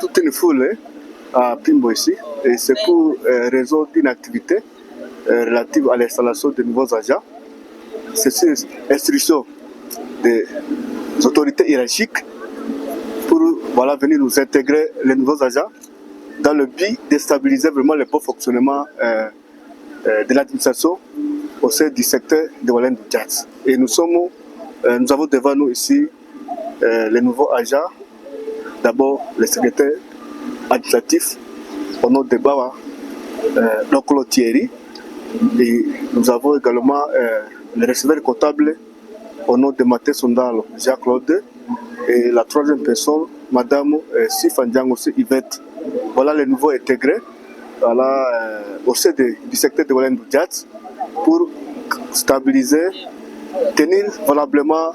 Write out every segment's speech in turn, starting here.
toute une foule à Pimbo ici, et c'est pour raison d'une activité relative à l'installation de nouveaux agents. C'est une instruction des autorités hiérarchiques pour venir nous intégrer les nouveaux agents dans le but de stabiliser vraiment le bon fonctionnement de l'administration au sein du secteur de Wallen du Tchad. Et nous avons devant nous ici les nouveaux agents. D'abord le secrétaire administratif au nom de Bawa Lokolo Thierry, et nous avons également le receveur comptable au nom de Maté Sondalo Jacques-Claude, et la troisième personne, Madame Sifandjango Yvette. Voilà les nouveaux intégrés au sein du secteur de Wallen du Tchad pour stabiliser, tenir valablement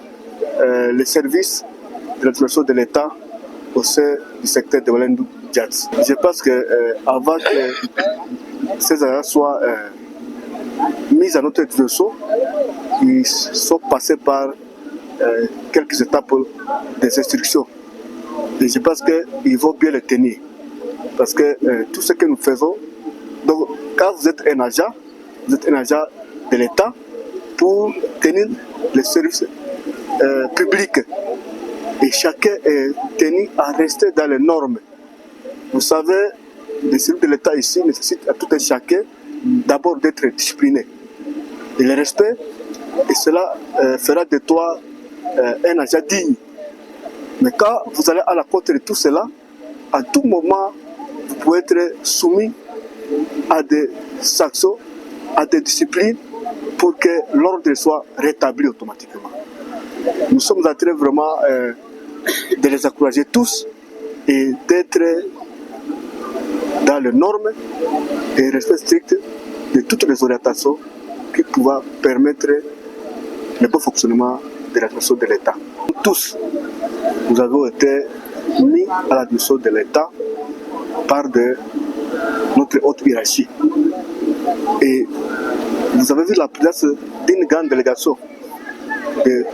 les services de l'administration de l'État au sein du secteur de Wallen du Tchad. Je pense qu'avant que ces agents soient mis à notre disposition, ils sont passés par quelques étapes des instructions. Et je pense qu'il faut bien les tenir. Parce que tout ce que nous faisons, donc quand vous êtes un agent de l'État pour tenir les services publics. Et chacun est tenu à rester dans les normes. Vous savez, les services de l'État ici nécessitent à tout un chacun d'abord d'être discipliné. Et le respect, et cela fera de toi un agent digne. Mais quand vous allez à la contre de tout cela, à tout moment, vous pouvez être soumis à des sanctions, à des disciplines pour que l'ordre soit rétabli automatiquement. Nous sommes en train vraiment de les encourager tous et d'être dans les normes et respect strict de toutes les orientations qui pouvaient permettre le bon fonctionnement de l'administration de l'État. Tous, nous avons été mis à l'administration de l'État par notre haute hiérarchie. Et vous avez vu la présence d'une grande délégation de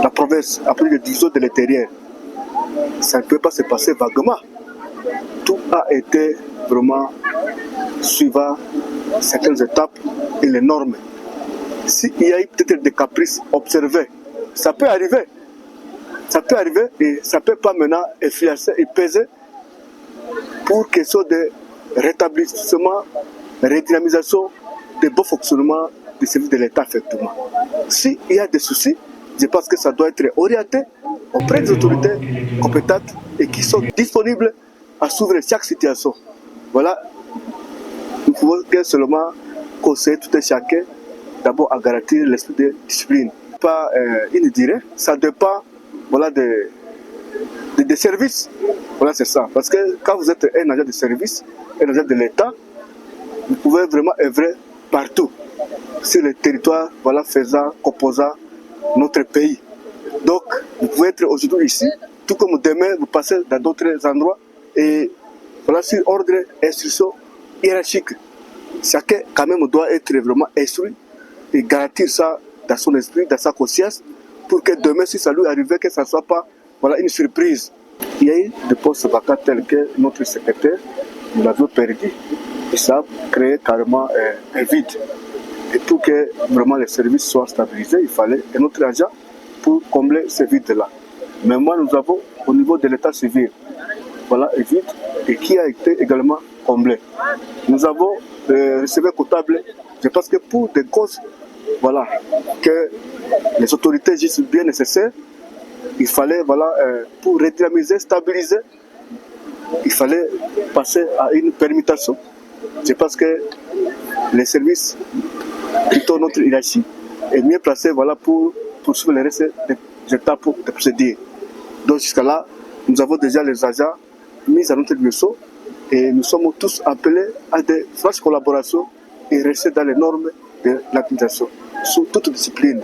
la province, après le division de l'intérieur. Ça ne peut pas se passer vaguement. Tout a été vraiment suivant certaines étapes et les normes. S'il y a eu peut-être des caprices observés, ça peut arriver. Ça peut arriver et ça ne peut pas maintenant influencer et peser pour question de rétablissement, redynamisation, de bon fonctionnement des services de l'État, effectivement. S'il y a des soucis, je pense que ça doit être orienté auprès des autorités compétentes et qui sont disponibles à s'ouvrir chaque situation. Voilà, nous pouvons seulement conseiller tout un chacun d'abord à garantir l'esprit de discipline. Pas une durée, ça dépend des services. Voilà, c'est ça. Parce que quand vous êtes un agent de service, un agent de l'État, vous pouvez vraiment œuvrer partout sur le territoire composant notre pays. Donc, vous pouvez être aujourd'hui ici, tout comme demain, vous passez dans d'autres endroits et voilà, sur ordre, instruction hiérarchique. Chacun, quand même, doit être vraiment instruit et garantir ça dans son esprit, dans sa conscience, pour que demain, si ça lui arrivait, que ça ne soit pas une surprise. Il y a eu des postes vacants tels que notre secrétaire, nous l'avions perdu. Et ça a créé carrément un vide. Et pour que vraiment les services soient stabilisés, il fallait un autre agent pour combler ce vide-là. Mais moi, nous avons, au niveau de l'état civil, un vide et qui a été également comblé. Nous avons receveur comptable, je pense que pour des causes que les autorités jugent bien nécessaires, il fallait, pour redynamiser, stabiliser, il fallait passer à une permutation. Je pense que les services, plutôt notre hiérarchie, est mieux placé pour poursuivre les restes des étapes de procédure. Donc jusqu'à là, nous avons déjà les agents mis à notre disposition et nous sommes tous appelés à des franches collaborations et rester dans les normes de l'administration, sous toute discipline.